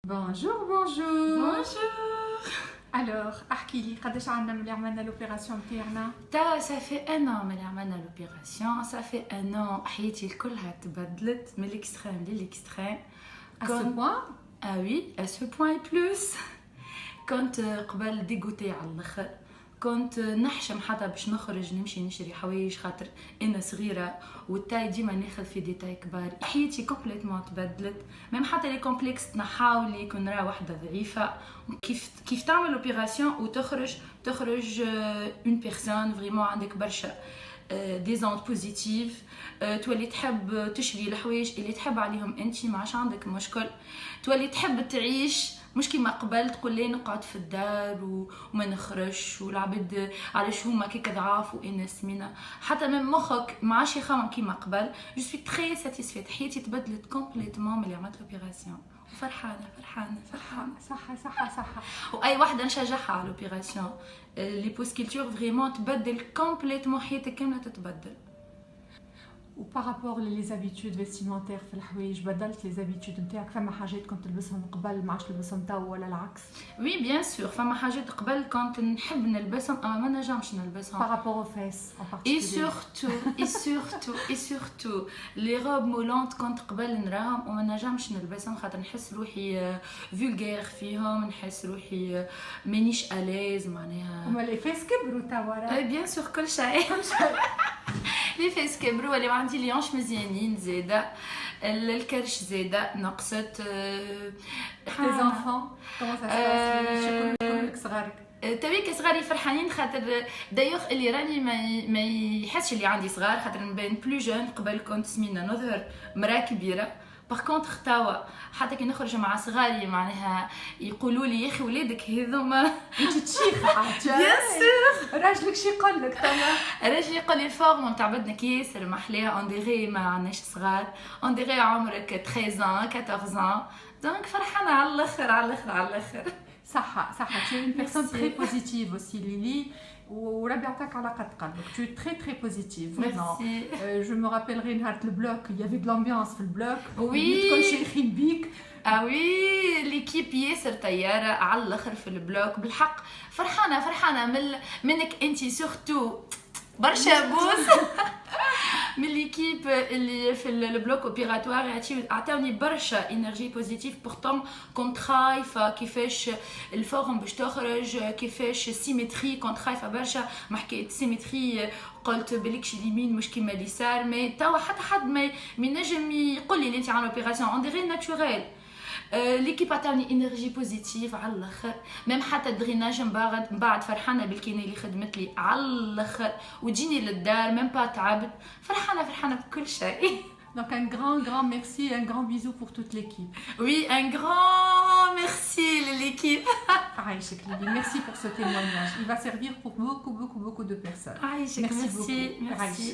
Bonjour, bonjour. Bonjour. Alors, احكي لي قداش عندنا ملي عملنا لوبيراسيون تاعنا؟ Ça fait un an ملي عملنا l'opération. Ça fait un an حياتي كلها تبدلت من l'extrême للextrême. À ce point? Ah oui, à ce point et plus. كنت قبل ديغوتي على الاخر. كنت نحشم حتى باش نخرج نمشي نشري حوايج خاطر انا صغيره والتاي ديما ناخذ في ديتاي كبار. حياتي كومبليتمون تبدلت، ميم حتى لي كومبلكس تنحاو لي كون راه وحده ضعيفه. كيف تعمل اوبيراسيون وتخرج اون بيرسون فريمون عندك برشا دي زوند بوزيتيف. تولي تحب تشري الحوايج اللي تحب عليهم انت، ما عادش عندك مشكل. تولي تحب تعيش مش كيما قبل تقول لي نقعد في الدار وما نخرجش والعبد علاش هما كيك ضعاف وانا سمينه. حتى من مخك ما عادش يخمم كيما قبل. جو سوي تري ساتيسفيت. حياتي تبدلت كومبليتوم ملي عملت لوبيراسيون وفرحانه فرحانه فرحانه. صح. واي وحده نشجعها على لوبيراسيون. لي بوسكيلتور فريمون تبدل كومبليتوم، حياتك كامله تتبدل. وبارابور لي زابيتود فيستيمونتير في الحوايج، بدلت لي زابيتود نتاعك؟ فما حاجات كنت تلبسهم قبل ما عادش تلبسهم تو ولا العكس؟ وي بيان سور، فما حاجات قبل كنت نحب نلبسهم اما ما نجمش نلبسهم. بارابور او فيس ان بارتيكولير. اي سورتو لي روب مولونت كنت قبل نراهم وما نجمش نلبسهم خاطر نحس روحي فولغير فيهم، نحس روحي مانيش اليز معناها. هما لي فيس كبروا توا؟ اي بيان سور كل شيء. لي فيس كبروا، اللي عندي ليونش مزيانين زاده، الكرش زاده نقصت. لي زانفون كومون سا كلك صغارك؟ تويك صغاري فرحانين خاطر دايوغ اللي راني ما يحسش اللي عندي صغار خاطر نبان بلو جون. قبل كنت سمينه نظهر مراه كبيره. باغ كونطخ توا حتى كي نخرج مع صغاري معناها يقولوا لي يا اخي ولادك هذوما انت تشيخ حاجه. بيان سور. راجلك شي يقول لك توا؟ راجلي يقول لي الفورم نتاع بدنك ياسر محلاها، اون ديغي ما عندناش صغار، اون ديغي عمرك 13 14 دونك فرحانه على الاخر على الاخر على الاخر. صح. Tu es une personne très positive aussi, Lily. وربي يعطيك على قد قلبك. Tu es très positive, vraiment. Je me rappellerai نهار البلوك، il y avait de l'ambiance في البلوك. Oui. كل شيخين بيك. اه وي ليكيب ياسر طياره على الاخر في البلوك. بالحق فرحانه منك انت سورتو برشا بوس. من ليكيب اللي في البلوك اوبيراتوار عطاوني برشا انرجي بوزيتيف. بورتون كنت خايفه كيفاش الفورم باش تخرج، كيفاش السيمتري كنت خايفه برشا. ما حكيت سيمتري قلت بليكش اليمين مش كيما اليسار، مي توا حتى حد ما ينجم يقول لي انت عامله اوبيراسيون اون ديغي ناتوريل. ليكيب عطاوني انرجي بوزيتيف على الاخر. ميم حتى الدريناج من بعد فرحانه بالكيني اللي خدمت لي على الاخر وتجيني للدار ميم با تعبت. فرحانه بكل شيء. Donc un grand merci et un grand bisou pour toute l'équipe. Oui, un grand merci l'équipe. Aïchek Lily, merci pour ce témoignage. Il va servir pour beaucoup de personnes. Aïchek, merci beaucoup. Merci.